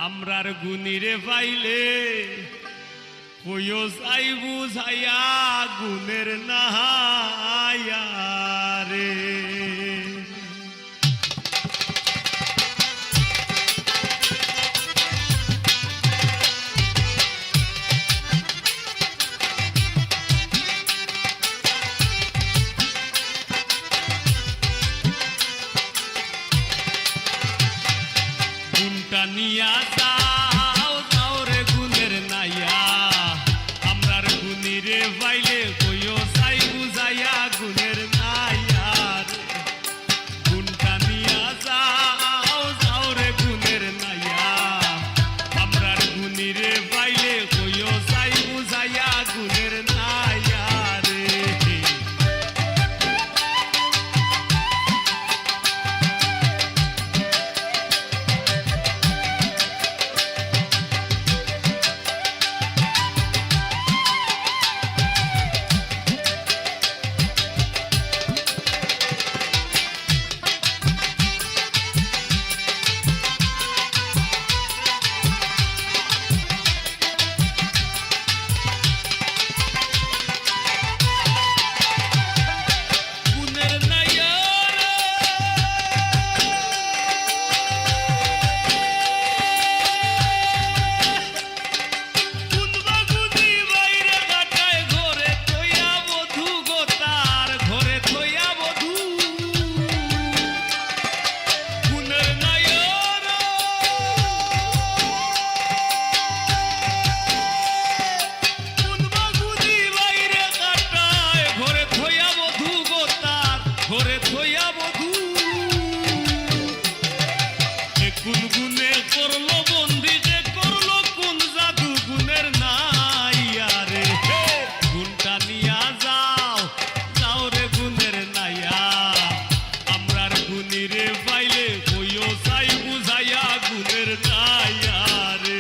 আমরার গুণীরে পাইলে কইও যাই বুঝাইয়া গুণের নাহায়া রে। গুণটা নিয়া যাও যাও রে গুণের নাইয়া আমরার গুণীরে পাইলে কইও যাই বুঝাইয়া গুণের নাইয়া রে। গুণটা নিয়া যাও যাও রে গুণের নাইয়া আমরার গুণীরে পাইলে কইও যাই বুঝাইয়া গুণের নাইয়া রে। ঘরে থইয়া বধূ কোন গুণে করলো বন্দি যে করলো কোন জাদু গুণের নাইয়া রে। গুণটা নিয়া যাও যাও রে গুণের নাইয়া আমরার গুণীরে পাইলে কইও চাই বুঝাইয়া গুণের নাইয়া রে।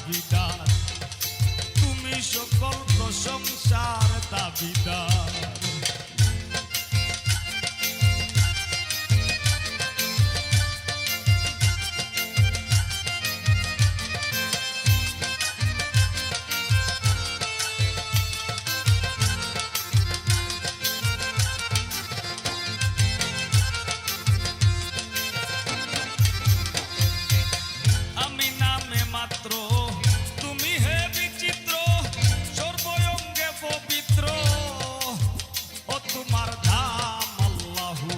দাবিদার, তুমি সকল প্রশংসার দাবিদার। আমি নামে মাত্র, তুমি হে বিচিত্র, সর্বঙ্গে পবিত্র, ও তোমার ধাম আল্লাহু।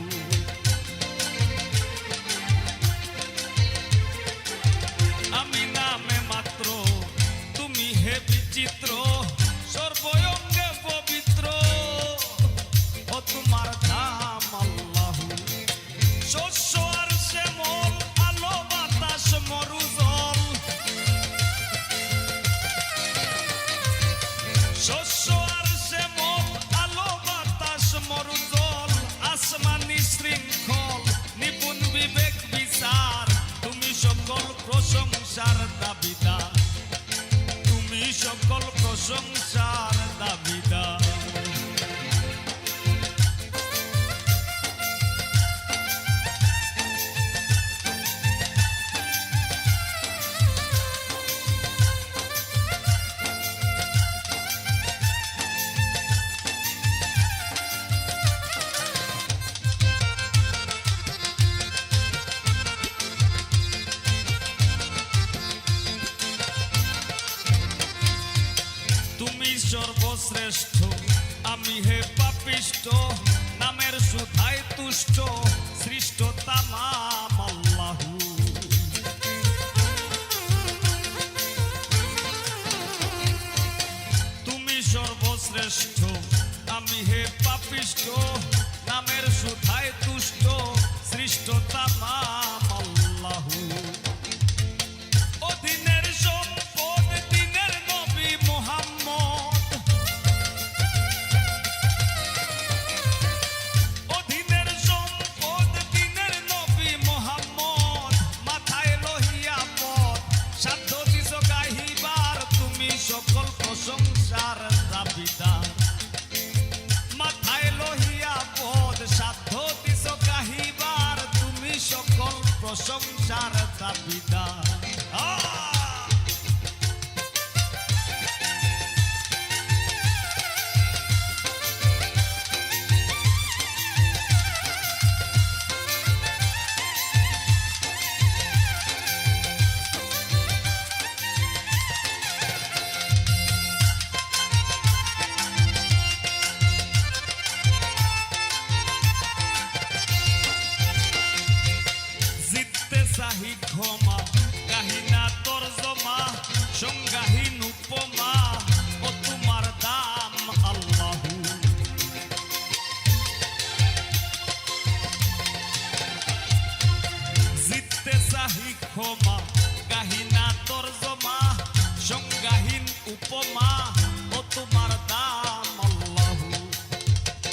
আমি নামে মাত্র, তুমি হে বিচিত্র, সর্বঙ্গে পবিত্র, ও তোমার ধাম আল্লাহু। শস্য আর শ্যামল, আলো বাতাস মরুজল, শস্য আর শ্যামল, আলো বাতাস মরুজল, আসমানি শৃঙ্খল, নিপুণ বিবেক বিচার, তুমি সকল প্রশংসার দাবিদার, তুমি সকল প্রশংসার দাবিদার। তুমি সর্বশ্রেষ্ঠ, আমি হে পাপিষ্ঠ, নামের সুধায় তুষ্ট, সৃষ্ট তামাম আল্লাহু। তুমি সর্বশ্রেষ্ঠ, আমি হে পাপিষ্ঠ, নামের সুধায় তুষ্ট, সৃষ্ট তামাম আল্লাহু। অধীনের সম্পদ, দিনের নবী মুহাম্মদ, অধীনের সম্পদ, দিনের নবী মুহাম্মদ, মাথায় লহিয়া পথ, সাধ্য দিছ গাহিবার, তুমি সকল প্রশংসার দাবিদার। মাথায় লহিয়া পথ, সাধ্য দিছ গাহিবার, তুমি সকল প্রশংসার দাবিদার। জিততে চাহি ক্ষমা, কাহিনা তর্জমা, সংজ্ঞাহীন উপমা, ও তোমার দাম আল্লাহু। জিততে চাহি ক্ষমা, কাহিনা তর্জমা, সংজ্ঞাহীন উপমা, ও তোমার দাম আল্লাহু।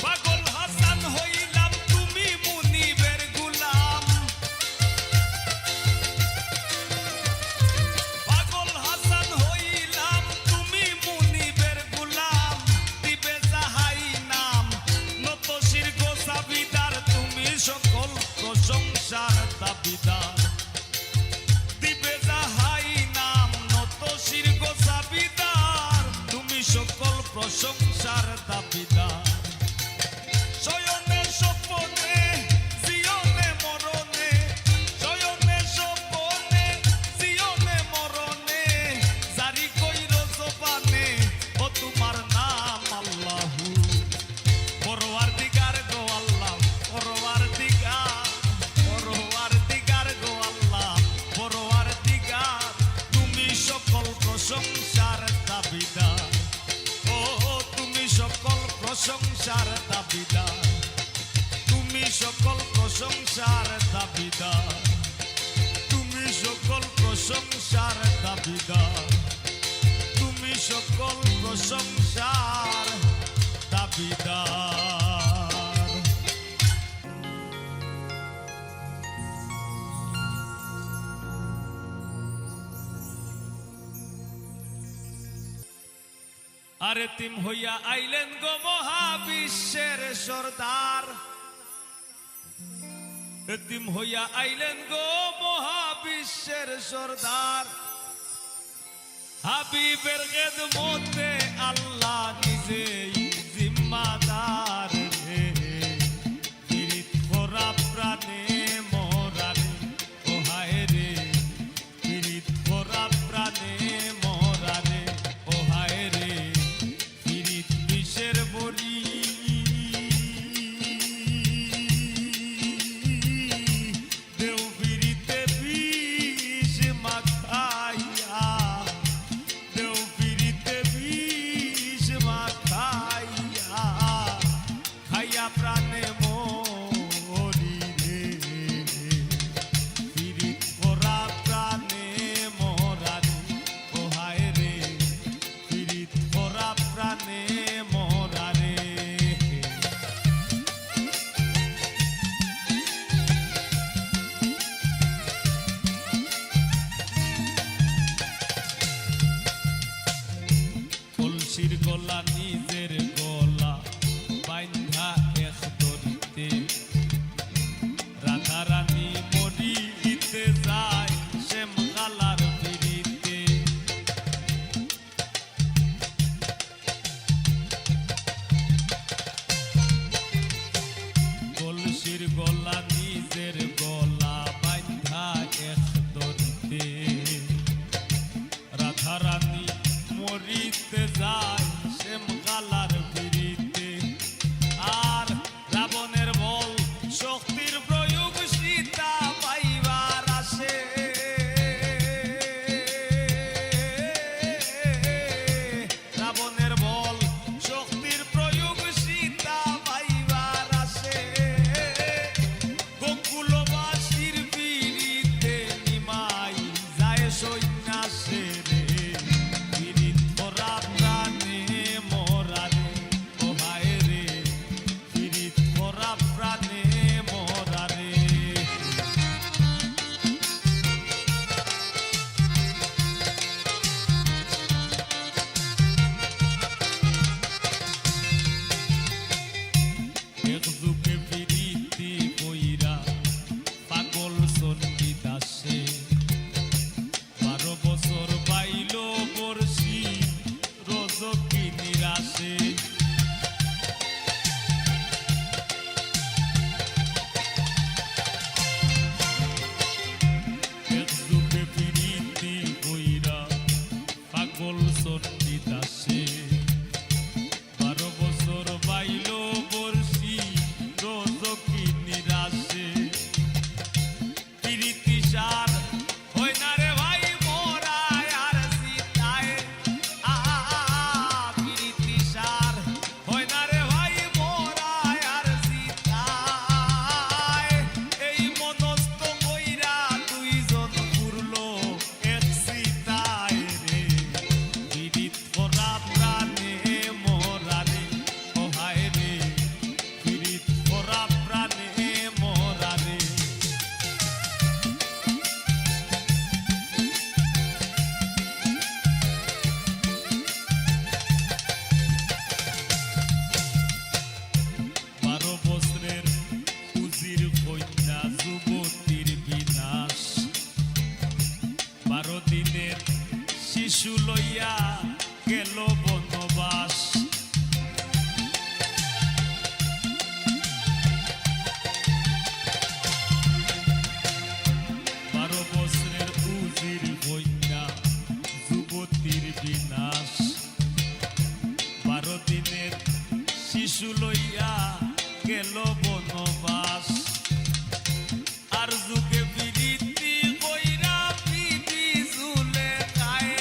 পাগল হাসান হইলাম, তুমি মুনিবের গুলাম, পাগল হাসান হইলাম, তুমি মুনিবের গুলাম, দিবে যাহাই নাম, নত শীর্ঘ চাবিদার, তুমি সকল প্রশংসার দাবিদার, দিবে যাহাই নাম, নত শীর্ঘ চাবিদার, তুমি সকল প্রশংসার দাবিদার। শয়নে স্বপনে, জিয়নে মরণে, শয়নে স্বপনে, জিয়নে মরণে, জারি কইর জবানে, ও তোমার নাম আল্লাহু। পরওয়ারদিগার গো আল্লাহ, পরওয়ারদিগার, পরওয়ারদিগার গো আল্লাহ, পরওয়ারদিগার, তুমি সকল প্রশংসার দাবিদার। ও তুমি সকল প্রশংসার দাবিদার, তুমি সকল প্রশংসার দাবিদার, তুমি সকল প্রশংসার দাবিদার, তুমি সকল প্রশংসার দাবিদার। আরে তিম হইয়া আইলেন গো মহাবিশ্বের সর্দার, এতিম হইয়া আইলেন গো মহাবিশ্বের সর্দার। হাবিবের খেদমতে আল্লাহ নিজেই জিম্মাদার রে, পীড়িত করা প্রাণে মরারে ও হায় রে, পীড়িত করা প্রাণে মরারে ও হায় রে, পীড়িত বিষের বলি দেও পীড়িতে বিষ মাখাইয়া, দেও পীড়িতে বিষ মাখাইয়া, খাইয়া প্রাণে মরি রে, পীড়িত করা প্রাণে মরারে ও হায় রে, পীড়িত করা প্রাণে মরারে। কলসির গলা নিজের গলা বাইন্ধা এক দড়িতে, রাধা রানী মরিতে যায় শ্যাম কালার পিড়িতে। কলসির গলা নিজের গলা বাইন্ধা এক দড়িতে, রাধা রানী মরিতে যায় শ্যাম কালার পিড়িতে। আর রাবণের বল শক্তির প্রয়োগ সীতা পাইবার আসে, রাবণের বল শক্তির প্রয়োগ সীতা পাইবার আসে। গোকুলবাসীর পিড়িতে নিমাই যায় সন্ন্যাসে রে, পীড়িত করা প্রাণে মরারে ও হায় রে, পীড়িত করা প্রাণে মরারে। এক যুগে পীড়িতি কইরা পাগল চণ্ডীদাসে, 12 বছর বাইল বর্ষি রজকি নিরাশে। এক যুগে পীড়িতি কইরা পাগল চণ্ডীদাসে, 12 বছর বাইল বর্ষি রজকি নিরাশে। পীড়িতি সার হই না রে ভাই মোরায় আর সীতায়, পীড়িতি সার হই না রে ভাই মোরায় আর সীতায়। এই মনস্থ কইরা দুইজন ঘুরলো এক সীতায় রে, পীড়িত করা প্রাণে মরারে ও হায় রে, পীড়িত করা প্রাণে মরারে। বারো বছরের উজির কন্যা যুবতীর বিনাশ, 12 দিনের শিশু লইয়া গেল বনবাস। বারো বছরের উজির কন্যা যুবতীর বিনাশ, 12 দিনের শিশু লইয়া গেল বনবাস। আর যুগে পীড়িতি কইরা পিঠি ঝুলে খায়,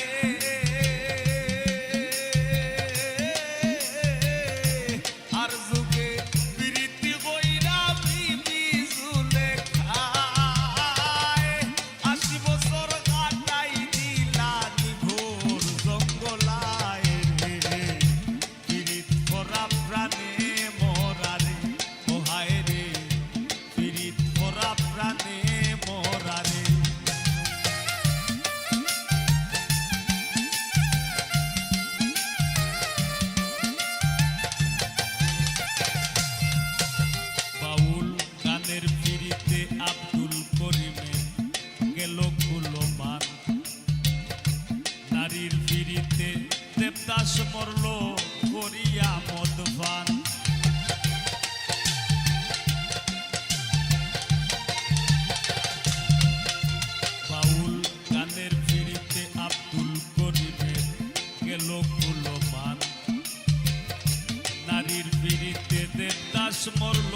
মরল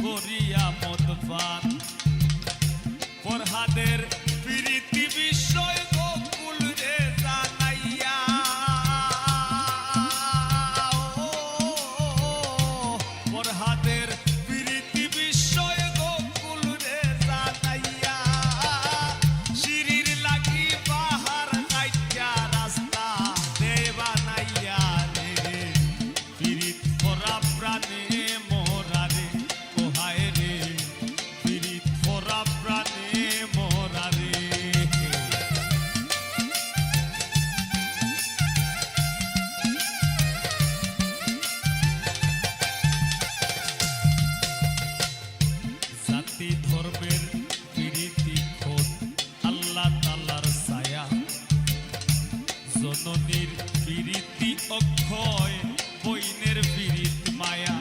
করিয়া মদপান ফরহাদের প্রীতি বিষয় গোকুল রে জানাইয়া ফরহাদের প্রীতি বিষয় গোকুল রে জানাইয়া শিরির লাগি বাহার কাইটা রাস্তা দে বানাইয়া রে প্রীত করা প্রাণে মোরা রে কোহায় রে প্রীত করা প্রাণে মোরা রে জাতি ধর্মের প্রীতি খোদ আল্লাহ তাআলার ছায়া জননীর প্রীতি অক্ষয় বইনের প্রীত মায়া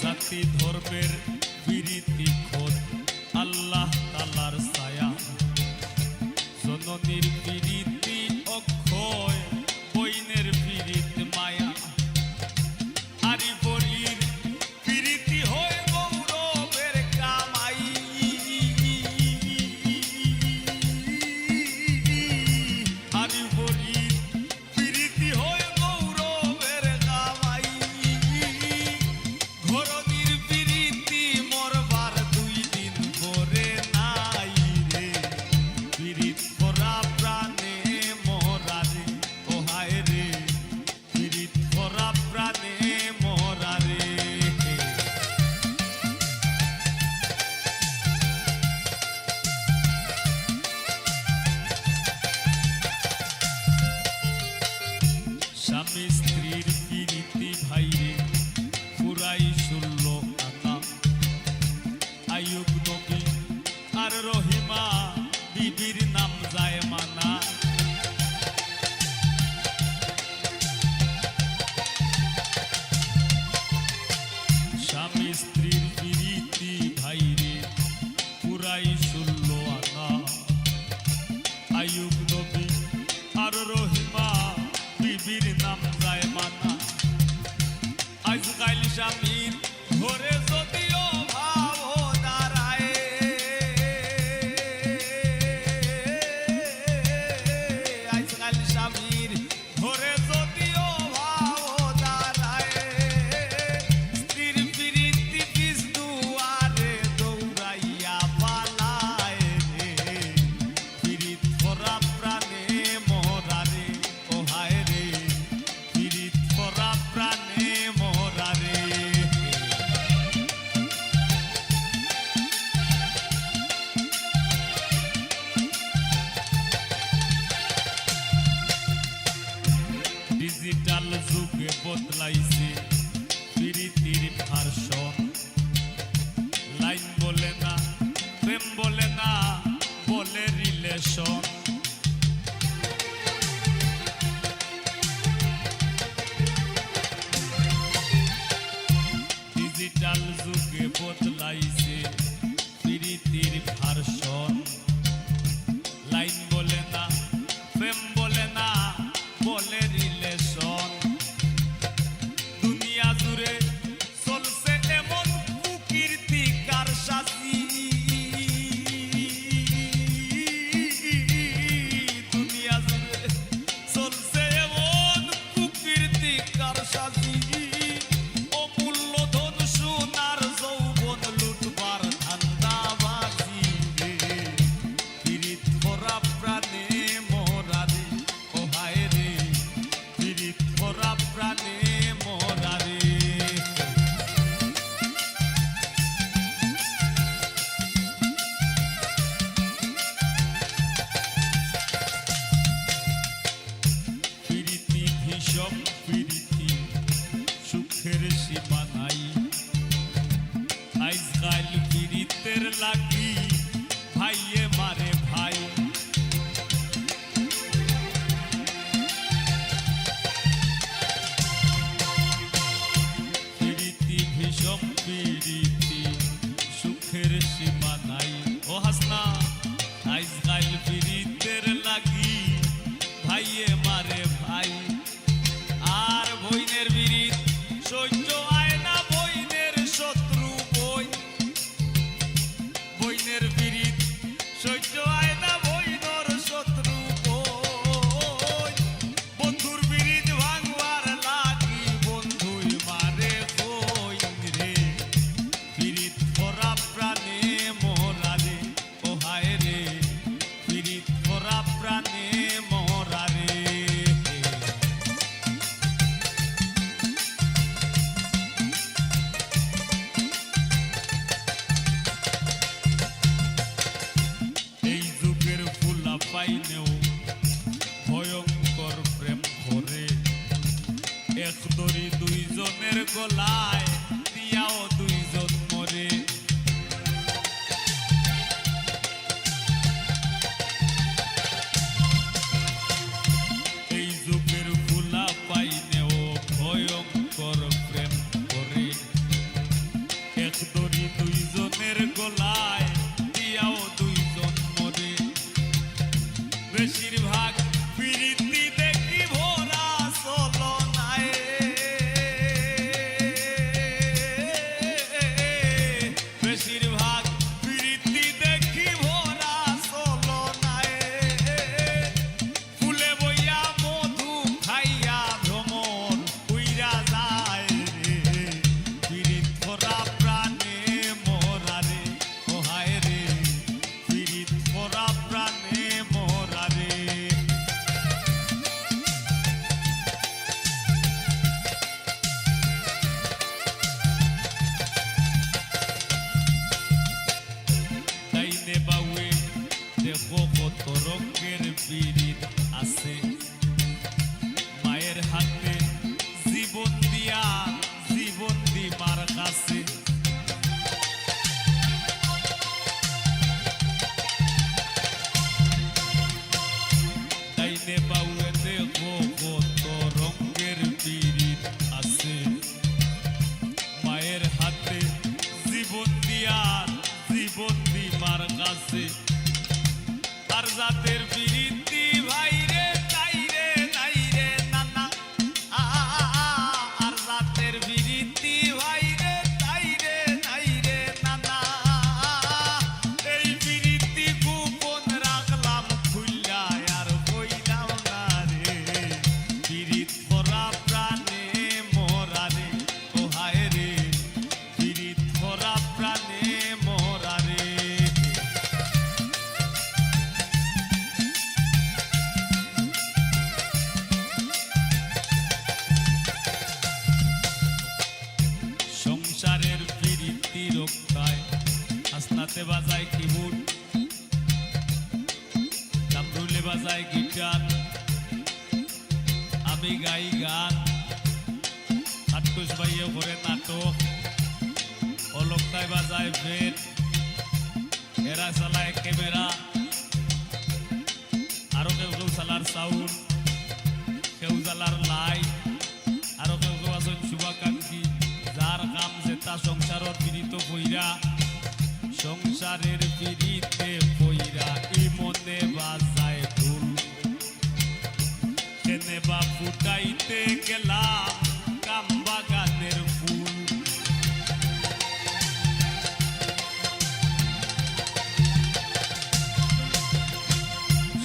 জাতি ধর্মের প্রীতি খোদ আল্লাহ তাআলার ছায়া জননীর প্রীতি অক্ষয় বইনের প্রীত মায়া আরি বলির প্রীতি হয় গৌরবের কামাই আরি বলির প্রীতি হয় গৌরবের কামাই ঘরনির প্রীতি মরবার 2 দিন পরে নাই রে প্রীত করা প্রাণে মোরা রে কোহায় রে প্রীত করা প্রাণে মোরা রে স্বামী স্ত্রীর প্রীতি ভাইরে পুরাই 16 আনা আইয়ুব নবী আর রহিমা বিবির নাম যায় মানা স্বামী স্ত্রীর প্রীতি ভাইরে পুরাই 16 আনা আইয়ুব নবী আর রহিমা বিবির নাম যায় মানা আজকাল স্বামীর ঘরে যদিও ভাব দাঁড়ায় আজকাল স্বামীর ঘরে যদিও ভাব দাঁড়ায় স্ত্রীর প্রীতি পিছ দুয়ারে দৌড়াইয়া পালায় রে প্রীত করা প্রাণে মোরা রে কোহায় রে প্রীত করা প্রাণে মোরা রে ডিজিটাল যুগে বদলাইছে প্রীতির ভার্সন লাইন বলে না প্রেম বলে না বলে রিলেশন ডিজিটাল যুগে বদলাইছে প্রীতির ভার্সন লাইন বলে না প্রেম বলে না বলে রিলেশন দুনিয়া জুড়ে চলছে এমন কুকীর্তি কারসাজি দুনিয়া জুড়ে চলছে এমন কুকীর্তি কারসাজি অমূল্য ধন সোনার যৌবন লুটবার ধান্দাবাজি রে প্রীত করা প্রাণে মোরা রে কোহায় রে প্রীত করা প্রাণে মোরা রে প্রীতি ভীষণ প্রীতি সুখের সীমা নাই আজকাল প্রীতের লাগি ভাইয়ে মারে ভাই প্রীতি ভীষণ প্রীতি সুখের সীমা নাই ও হাসনা আজকাল প্রীতের লাগি রাতের বিরিতি ভাই রে তাই রে নাই রে নানা আর রাতের বিরিতি ভাই রে তাই রে নাই রে নানা এই বিরিতি গোপন রাখলাম খুইলা আর বইলাম না রে বিরিত ভরা প্রাণে মোরা রে ও হায় রে বিরিত ভরা প্রাণে মোরা রে সংসারের প্রীতি রক্ষায় হাসনাতে বাজায় কিবোর্ড কামরুলে বাজায় গিটার আমি গাই গান হাটকুশ ভাইয়ে করে নাটক অলকটায় বাজায় বেদ এরা চালায় ক্যামেরা আরো কেউ কেউ চালার সাউন্ড কেউ জ্বালার লাইট আরো কেউ কেউ আছেন শুভাকাঙ্ক্ষী যার কাম যেটা সংসারের পীড়িত বইরা সংসারের পীড়িতে বইরা ই মনে বাজায় ঢোল কেনে বা ফুটাইতে গেলাম কাম বাগানের ফুল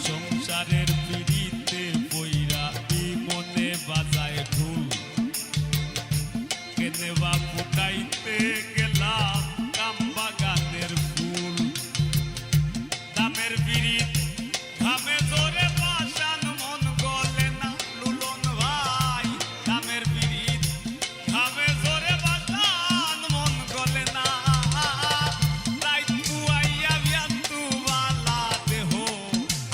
সংসারের পীড়িতে বইরা ই মনে বাজায় ঢোল কেনে বা ফুটাইতে গেলাম কাম বাগানের ফুল দামের বিরিত ঘামে জোরে পাশান মন গলে না লুলন ভাই দামের বিরিত ঘামে জোরে পাশান মন গলে না তাই তুয়াইয়া বিয়ান্তু বালা দেহ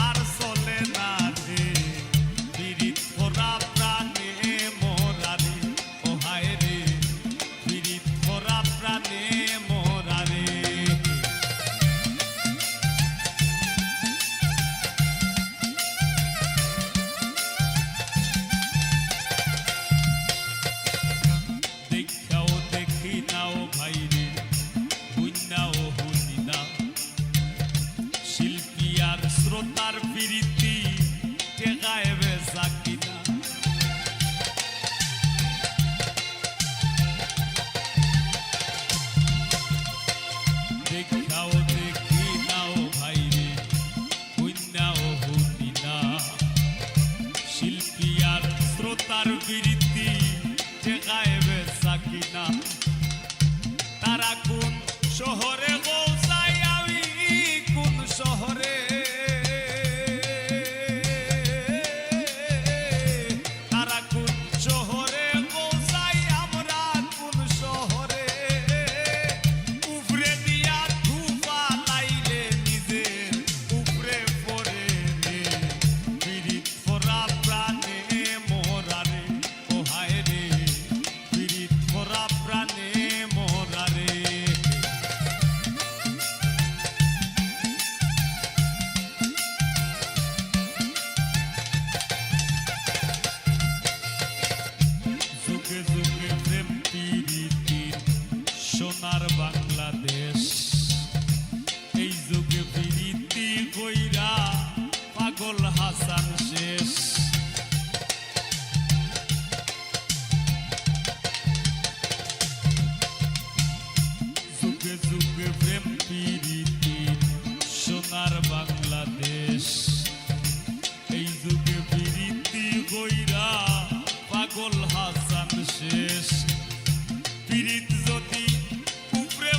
আর চলে না রে বিরিত ভরা প্রাণে মোরা রে ও হায় রে বিরিত ভরা প্রাণে মোরা রে দেখাও দেখি নাও ভাই রে বুঝনাও হুনি না শিল্পী আর শ্রোতার প্রীতি টেকায় বেচা কিনা দেখাও দেখি নাও ভাই রে বুঝনাও হুনি না শিল্পী আর শ্রোতার প্রীতি টেকায় বেচা কিনা তারা কোন শহরে পৌঁছায় আমি কোন শহরে তারা কোন শহরে পৌঁছায় আমরা কোন শহরে উপরে দিয়া ধুপা লাইলে নিজের উপরে পড়ে রে বিরিত ভরা প্রাণে মোরা রে ও হায় রে বিরিত ভরা প্রাণে মোরা রে যুগে যুগে প্রেম প্রীতির সোনার বাংলাদেশ এই যুগে প্রীতি কইরা পাগল হাসান শেষ যুগে যুগে প্রেম প্রীতির সোনার বাংলাদেশ এই যুগে প্রীতি কইরা পাগল হাসান শেষ পীড়িত যদি উপরে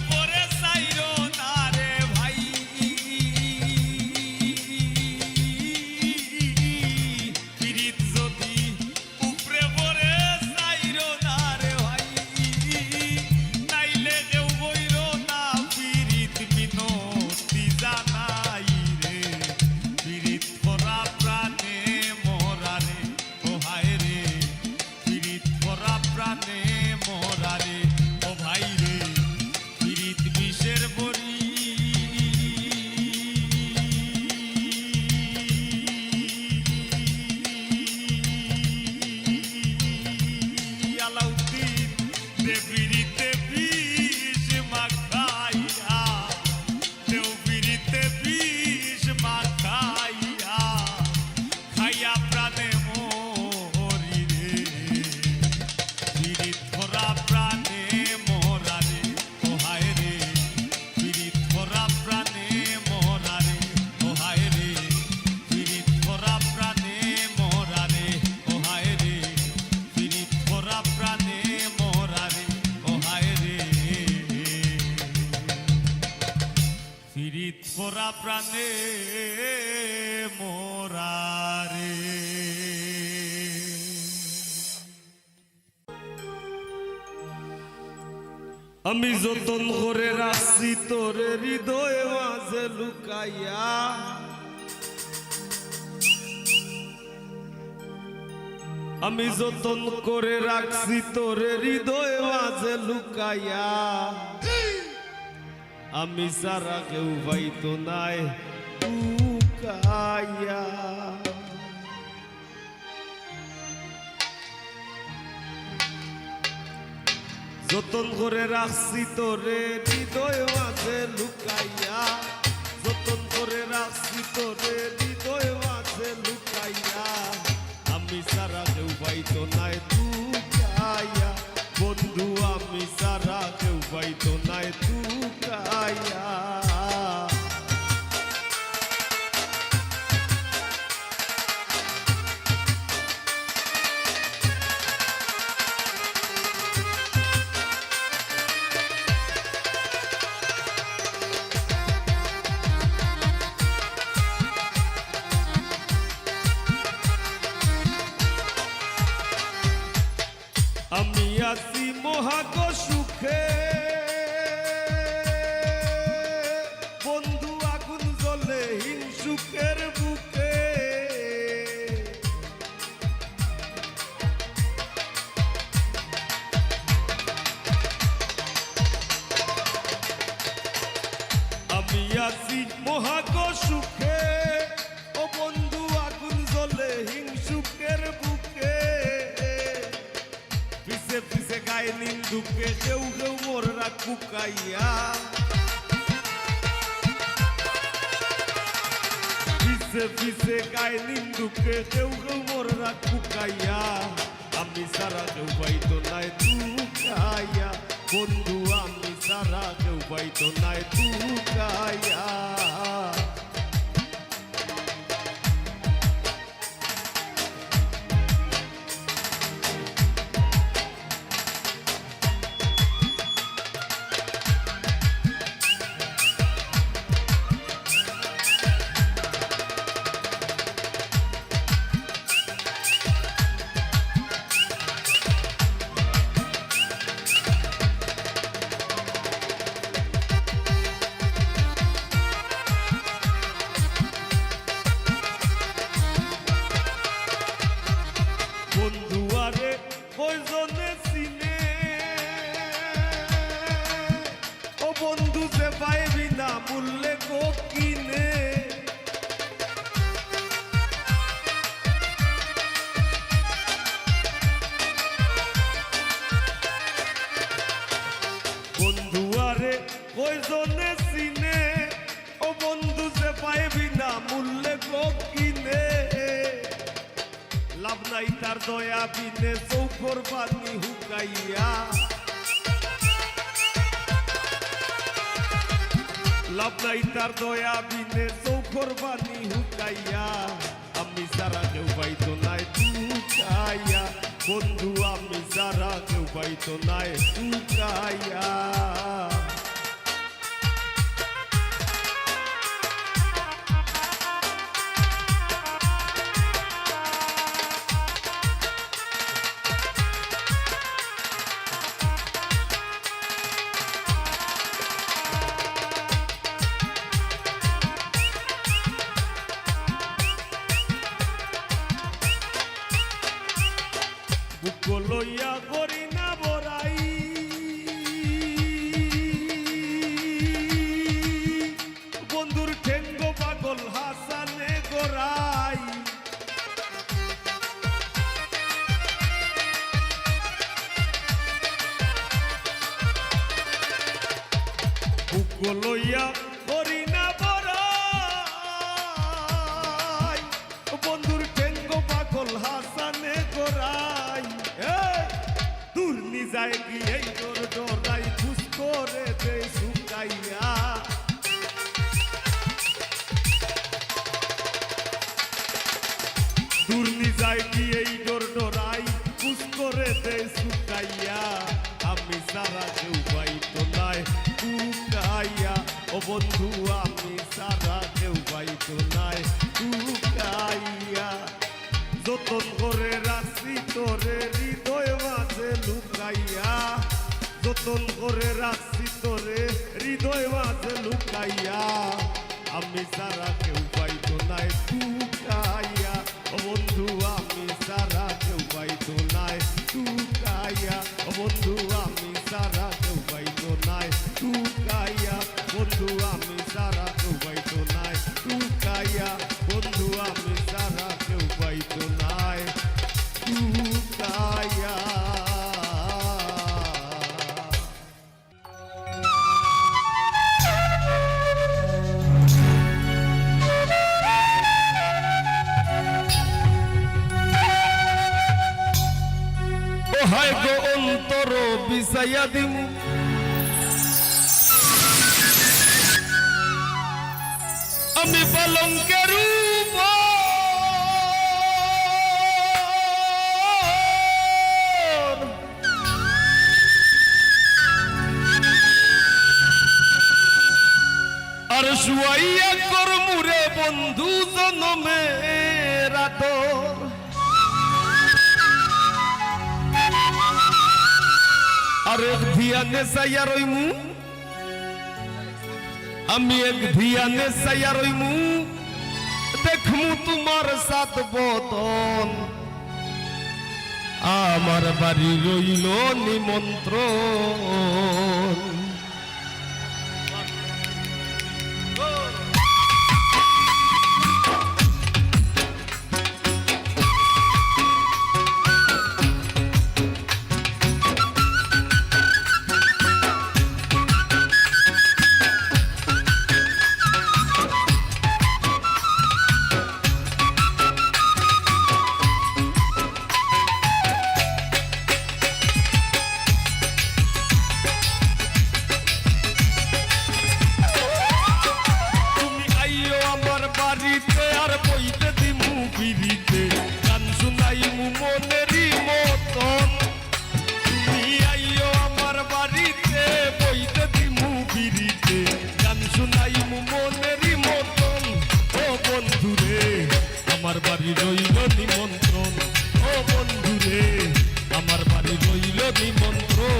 প্রাণে মোরারে। আমি যতন করে রাখছি তোরে হৃদয় মাঝে লুকাইয়া, আমি যতন করে রাখছি তোরে হৃদয় মাঝে লুকাইয়া, আমি সারা কেউ পাইতো নাই লুকাইয়া। যতন করে রাখছি তোরে হৃদয় মাঝে লুকাইয়া, যতন করে রাখছি তোরে হৃদয় মাঝে লুকাইয়া, আমি সারা কেউ পাইতো নাই লুকাইয়া। বন্ধু আমি সারা কেউ পাইতো নাই লুকাইয়া। আমি আছি মহাগ সুখে, বন্ধু আগুন জ্বলে হিংসুকের বুকে। আমি আছি মহাগ সুখে, ও বন্ধু আগুন জ্বলে হিংসুকের বুকে। পিছে পিছে গায়ে নিন্দুকে কেউ কেউ মোররা কুকাইয়া, পিছে পিছে গায়ে নিন্দুকে কেউ কেউ মোররা কুকাইয়া, আমি সারা কেউ পাইতো নাই লুকাইয়া। বন্ধু আমি সারা কেউ পাইতো নাই লুকাইয়া। বন্ধু আরে কয়জনে চিনে, ও বন্ধু যে পাইবি না মূল্যে গো কিনে। বন্ধু আরে কয়জনে চিনে, ও বন্ধু যে পাইবি না মূল্যে গো কিনে। লাভ নাই তার দয়া বিনে চৌকর পানি হুকাইয়া, লাভ নাই তার দয়া বিনে চৌকর পানি হুকাইয়া, আমি সারা কেউ পাইতো নাই লুকাইয়া। বন্ধু আমি সারা কেউ পাইতো নাই লুকাইয়া। বুক লইয়া করি না বড়াই, বন্ধুর ঠেঙ্গ পাগল হাসানে গোরাই। বুক লইয়া করি না বড়াই, বন্ধুর ঠেঙ্গ পাগল হাসানে গোরাই। দূর নি যায় কি এই তোর ডরাই, খুশ করে দে শুকাইয়া। দূর নি যায় কি এই ডোর ডরাই, খুশ করে দে শুকাইয়া। আমি সারা কেউ পাইতো নাই লুকাইয়া। ও বন্ধু আমি সারা কেউ পাইতো নাই লুকাইয়া যতন করে রাখছি তোরে হৃদয় মাঝে লুকাইয়া যতন করে রাখছি তোরে হৃদয় মাঝে লুকাইয়া আমি সারা কেউ পাইতো নাই লুকাইয়া ও বন্ধু আমি সারা কেউ পাইতো নাই লুকাইয়া ও বন্ধু আমি সারা কেউ পাইতো নাই লুকাইয়া বন্ধু আমি সারা কেউ পাইতো নাই লুকাইয়া বন্ধু আমি সারা কেউ পাইতো নাই লুকাইয়া হায় গো অন্তর বিছাইয়া দিমু আমি পালঙ্কের আর শুয়াইয়া করমুরে বন্ধু জনমের আদর আর এক ধিয়ানে চাইয়া রইমু আমি এক ধিয়ানে চাইয়া রইমু দেখমু তোমার সাত বদন আমার বাড়ি রইল নিমন্ত্রণ আমার বাড়ি রইল নিমন্ত্রণ ও বন্ধুরে আমার বাড়ি রইল নিমন্ত্রণ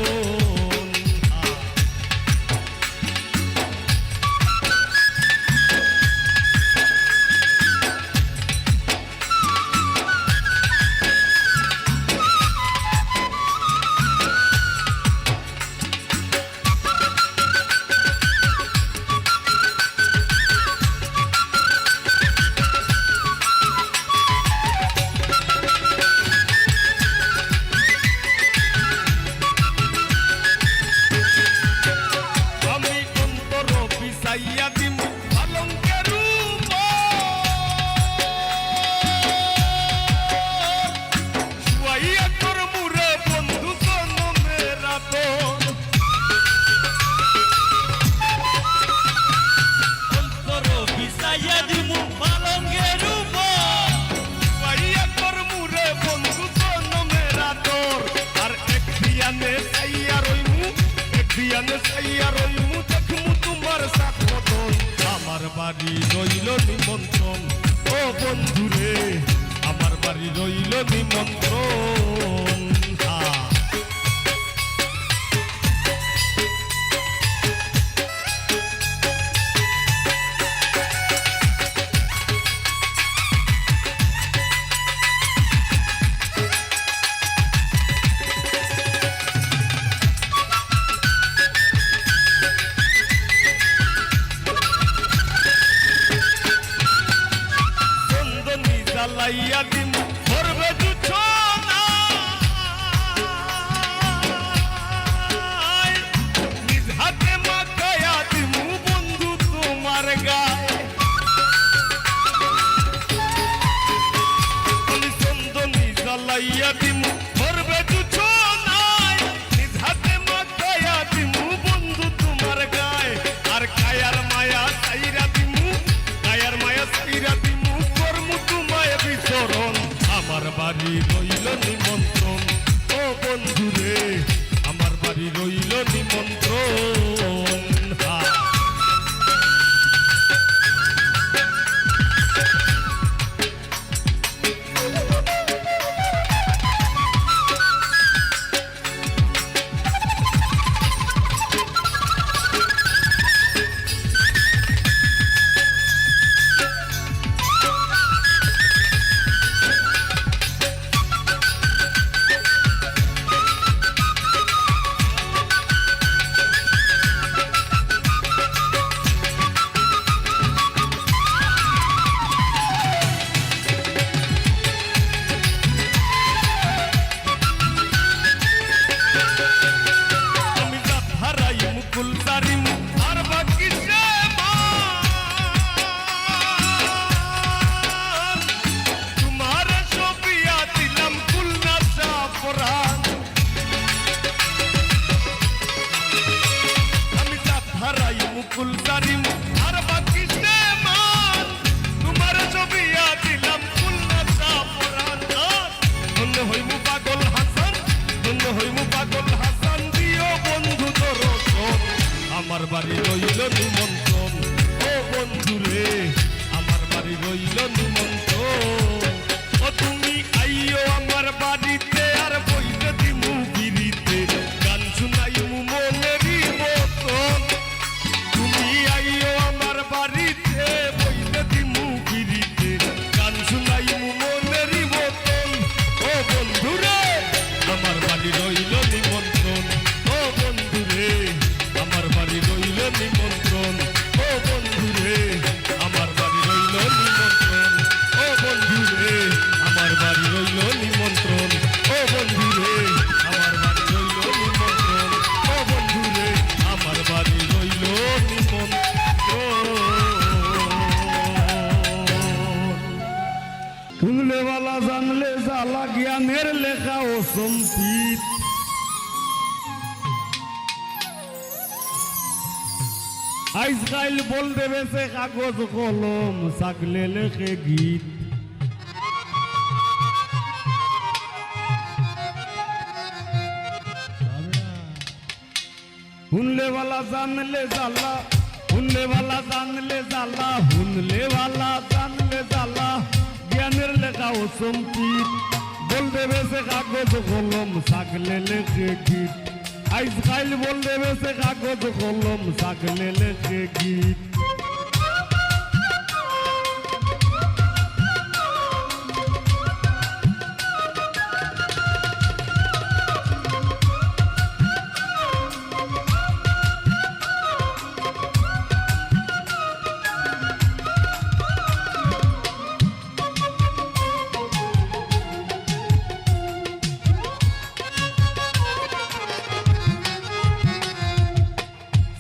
আমার বাড়ি রইল নিমন্ত্রণ ও বন্ধুরে আমার বাড়ি রইল নিমন্ত্রণ লাইয়া দিম করবে দুছনা মুকুল সারি মুখ আর বাকি সে তোমার ছবিয়া দিলাম খুলনা সাফরান আমি সাত হারাই মুকুল সারি মুখ আর বাকি সে তোমার ছবিয়া দিলাম খুলনা সাফরান ধন্য হইমু পাগল হাসান ধন্য হইমু পাগল হাসান দিও বন্ধু দর্শন আমার বাড়ি রইল নিমন্ত্রণ ও বন্ধু রে আমার বাড়ি রইল নিমন্ত্রণ ও তুমি আইও আমার বাড়িতে আর বইতে দিমু বিড়িতে গান শুনাইমু মনেরই মতন তুমি আইও আমার বাড়িতে বইতে দিমু বিড়িতে গান শুনাইমু মনেরই মতন ও বন্ধু রে আমার বাড়ি রইল নিমন্ত্রণ ও বন্ধু রে আমার বাড়ি রইল নিমন্ত্রণ ও বন্ধু রে আমার বাড়ি রইল নিমন্ত্রণ ও বন্ধু রে আমার বাড়ি রইল নিমন্ত্রণ ও বন্ধু রে আমার বাড়ি রইল নিমন্ত্রণ ও বন্ধু রে আমার বাড়ি রইল নিমন্ত্রণ শুনলে वाला জানলে জালা জ্ঞানের লেখা ও সম্পিত আজকাল বল দেবে সে কাগজ কলম সাকলে লেখে গীত শুনলে वाला জানলে জালা শুনলে वाला জানলে জালা শুনলে वाला জানলে জালা জ্ঞানের লেখা ও সম্পিত বল দেবে সে কাগজ কলম সাকলে লেখে গীত আজকাল বল দেবে সে কাগজ কলম সাকলে লেখে গীত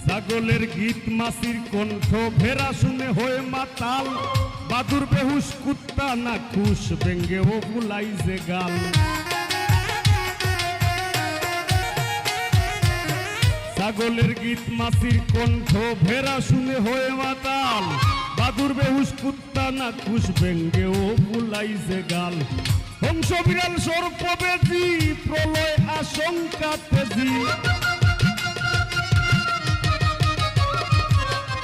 ছাগলের গীত মাসির কণ্ঠ ভেড়া শুনে হয়ে মাতাল বাদুর বেহুশ কুত্তা না খুশ ব্যঙ্গে ও বুলাইছে গাল ছাগলের গীত মাসির কণ্ঠ ভেড়া শুনে হয়ে মাতাল বাদুর বেহুশ কুত্তা না খুশ ব্যঙ্গে ও বুলাইছে গাল হংস বিড়াল সর্প বেজি প্রলয় আশঙ্কা তেজি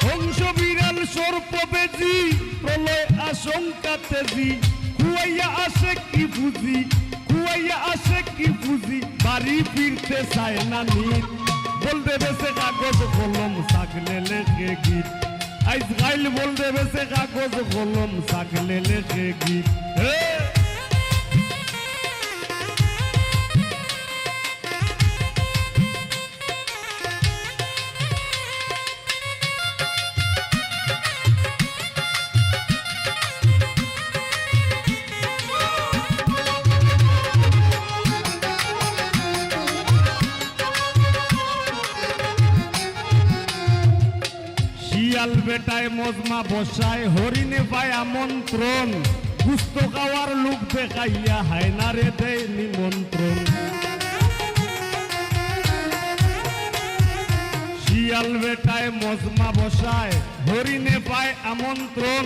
হংস বিড়াল সর্প বেজি প্রলয় আশঙ্কা তেজি খুয়াইয়া আসে কি বুঝি খুয়াইয়া আসে কি বুঝি বাড়ি ফিরতে চায় না নিত বল দেবে সে কাগজ কলম সাকলে লেখে গীত আজকাল বল দেবে সে কাগজ কলম সাকলে লেখে গীত শিয়াল বেটায় মজমা বসায় হরিণে পায় আমন্ত্রণ গুস্ত খাওয়ার লোক দেখাইয়া হায়নারে দেয় নিমন্ত্রণ শিয়াল বেটায় মজমা বসায় হরিণে পায় আমন্ত্রণ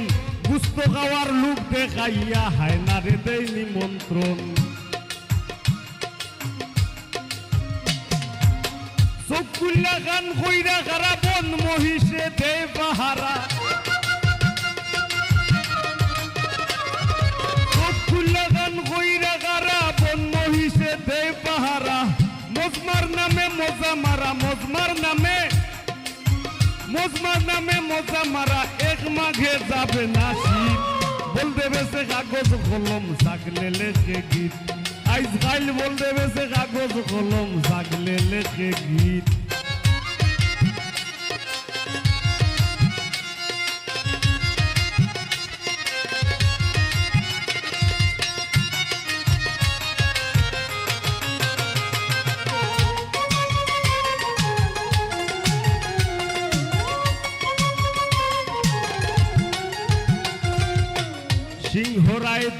গুস্ত খাওয়ার লোক দেখাইয়া হায়নারে দেয় নিমন্ত্রণ চকুল্লা গান কইরা খারা বন মহিষে দে পাহারা চকুল্লা গান কইরা খারা বন মহিষে দে পাহারা মজমার নামে মজা মারা মজমার নামে মজা মারা এক মাঘে যাবে না শীত বল দেবে সে কাগজ কলম সাকলে লেখে গীত আজকাল বল দেবে সে কাগজ কলম সাকলে লেখে গীত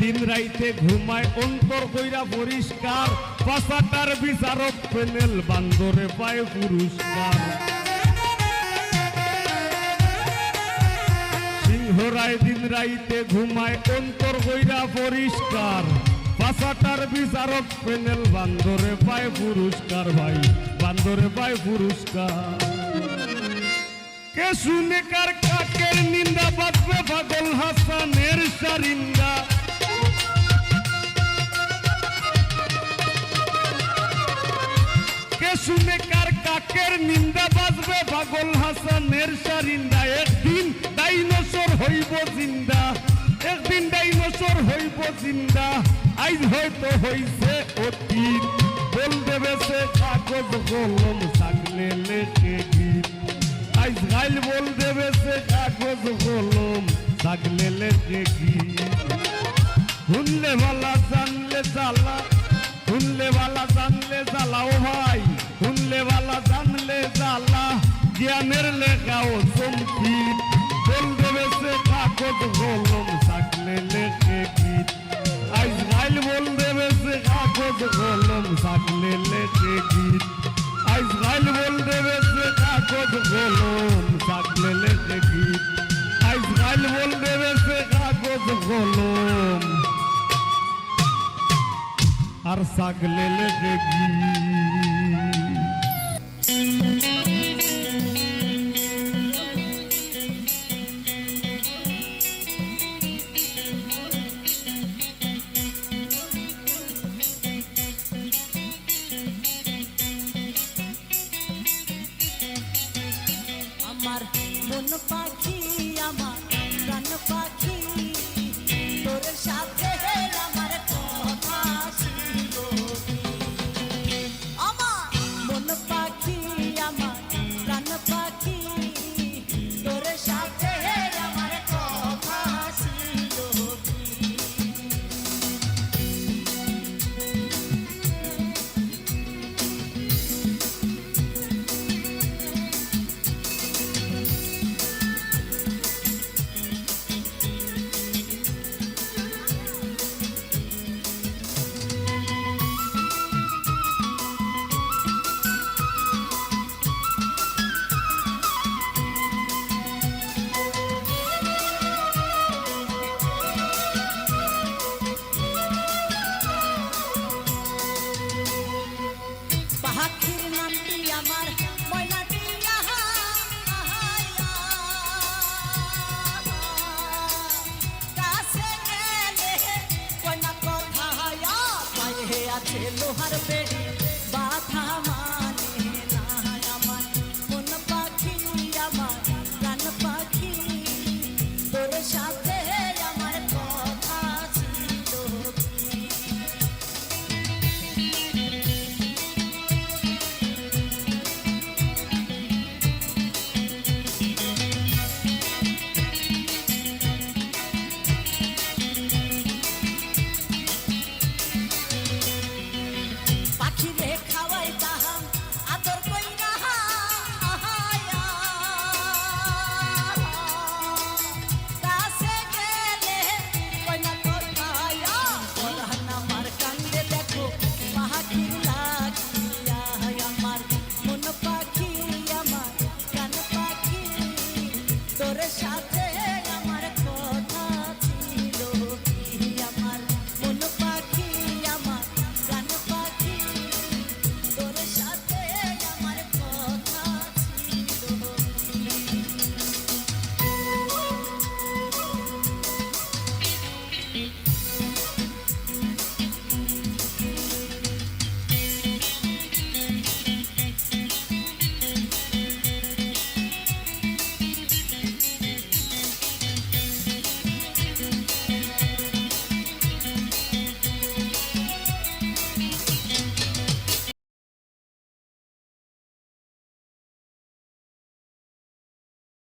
দিন রাইতে ঘুমায় অন্তর কইরা পরিষ্কার পাশাটার বিচারক প্যানেল বান্দরে পায় পুরস্কার সিংহরায় দিন রাইতে ঘুমায় অন্তর কইরা পরিষ্কার পাশাটার বিচারক প্যানেল বান্দরে পায় পুরস্কার ভাই বান্দরে পায় পুরস্কার কে শুনে কার কাকের নিন্দা বাজবে পাগল হাসানের সারিন্দা কে শুনে কার কাকের নিন্দা বাজবে পাগল হাসানের সারিন্দা একদিন ডাইনোসর হইব জিন্দা একদিন ডাইনোসর হইব জিন্দা আজ হয়তো হইছে অতীত বল দেবে সে কাগজ কলম থাকলে লেখে গীত আজ গাইল বল দেবে সে কাগজ কলম থাকলে লেখে গীত শুনলে ভালা জানলে জ্বালা শুনলে ভালা জানলে জ্বালা ও ভাই শুনলে ভালা জানলে জ্বালা জ্ঞানের লেখাও সম্পিত বল দেবে সে কাগজ কলম থাকলে লেখে গীত আজ গাইল বল দেবে সে কাগজ কলম থাকলে লেখে গীত আজ গাইল বল দেবে সে কাগজ কলম থাকলে লেখে গীত আজ গাইল বল দেবে সে কাগজ কলম আর থাকলে লেখে গীত আমার মন পাখি আমার প্রাণ পাখি তোর সাথে আমার কথা ছিল আমার মন পাখি আমার প্রাণ পাখি তোর সাথে আমার কথা ছিল পাখির নামটি আমার ময়নাটি কাছে গেলে কয়না কথা পায়ে আছে লোহার বেড়ি